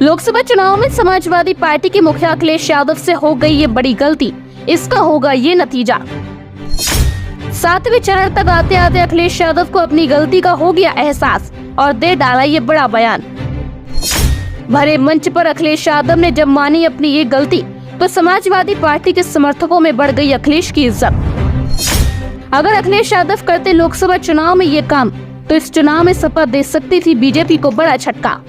लोकसभा चुनाव में समाजवादी पार्टी के मुखिया अखिलेश यादव से हो गई ये बड़ी गलती, इसका होगा ये नतीजा। 7वें चरण तक आते आते अखिलेश यादव को अपनी गलती का हो गया एहसास और दे डाला ये बड़ा बयान। भरे मंच पर अखिलेश यादव ने जब मानी अपनी ये गलती तो समाजवादी पार्टी के समर्थकों में बढ़ गई अखिलेश की इज्जत। अगर अखिलेश यादव करते लोकसभा चुनाव में ये काम तो इस चुनाव में सपा दे सकती थी बीजेपी को बड़ा झटका।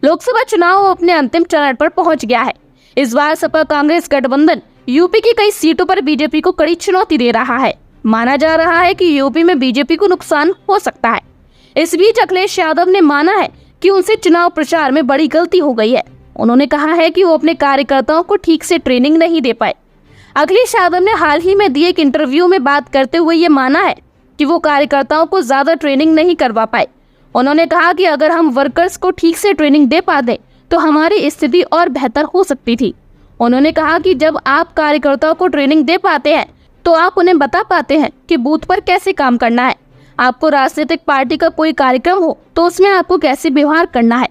लोकसभा चुनाव अपने अंतिम चरण पर पहुंच गया है। इस बार सपा कांग्रेस गठबंधन यूपी की कई सीटों पर बीजेपी को कड़ी चुनौती दे रहा है। माना जा रहा है कि यूपी में बीजेपी को नुकसान हो सकता है। इस बीच अखिलेश यादव ने माना है कि उनसे चुनाव प्रचार में बड़ी गलती हो गई है। उन्होंने कहा है कि वो अपने कार्यकर्ताओं को ठीक से ट्रेनिंग नहीं दे पाए। अखिलेश यादव ने हाल ही में दिए एक इंटरव्यू में बात करते हुए ये माना है कि वो कार्यकर्ताओं को ज्यादा ट्रेनिंग नहीं करवा पाए। उन्होंने कहा कि अगर हम वर्कर्स को ठीक से ट्रेनिंग दे पाते तो हमारी स्थिति और बेहतर हो सकती थी। उन्होंने कहा कि जब आप कार्यकर्ताओं को ट्रेनिंग दे पाते हैं तो आप उन्हें बता पाते हैं कि बूथ पर कैसे काम करना है। आपको राजनीतिक पार्टी का कोई कार्यक्रम हो तो उसमें आपको कैसे व्यवहार करना है।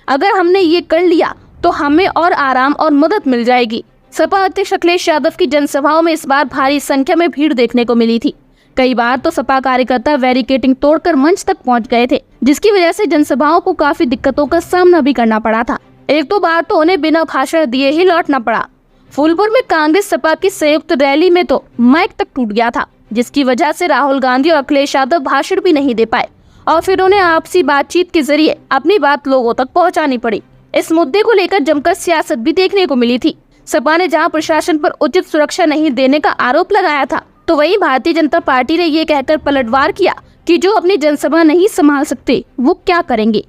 अगर हमने ये कर लिया तो हमें और आराम और मदद मिल जाएगी। सपा अध्यक्ष अखिलेश यादव की जनसभाओं में इस बार भारी संख्या में भीड़ देखने को मिली थी। कई बार तो सपा कार्यकर्ता बैरिकेडिंग तोड़कर मंच तक पहुंच गए थे, जिसकी वजह से जनसभाओं को काफी दिक्कतों का सामना भी करना पड़ा था। एक दो बार तो उन्हें बिना भाषण दिए ही लौटना पड़ा। फूलपुर में कांग्रेस सपा की संयुक्त रैली में तो माइक तक टूट गया था, जिसकी वजह से राहुल गांधी और अखिलेश यादव भाषण भी नहीं दे पाए और फिर उन्हें आपसी बातचीत के जरिए अपनी बात लोगों तक पहुंचानी पड़ी। इस मुद्दे को लेकर जमकर सियासत भी देखने को मिली थी। सपा ने जहां प्रशासन पर उचित सुरक्षा नहीं देने का आरोप लगाया था, तो वहीं भारतीय जनता पार्टी ने ये कहकर पलटवार किया कि जो अपनी जनसभा नहीं संभाल सकते वो क्या करेंगे।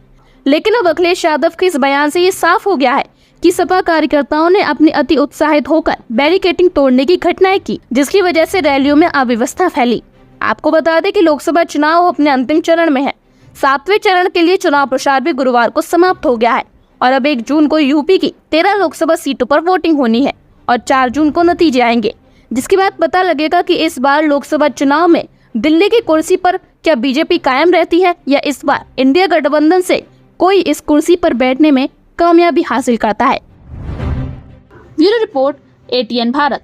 लेकिन अब अखिलेश यादव के इस बयान से ये साफ हो गया है कि सपा कार्यकर्ताओं ने अपनी अति उत्साहित होकर बैरिकेडिंग तोड़ने की घटनाएं की, जिसकी वजह से रैलियों में अव्यवस्था फैली। आपको बता दें कि लोकसभा चुनाव अपने अंतिम चरण में है। 7वें चरण के लिए चुनाव प्रचार भी गुरुवार को समाप्त हो गया है और अब 1 जून को यूपी की 13 लोकसभा सीटों पर वोटिंग होनी है और 4 जून को नतीजे आएंगे, जिसके बाद पता लगेगा कि इस बार लोकसभा चुनाव में दिल्ली की कुर्सी पर क्या बीजेपी कायम रहती है या इस बार इंडिया गठबंधन से कोई इस कुर्सी पर बैठने में कामयाबी हासिल करता है। Bureau report, ATN Bharat.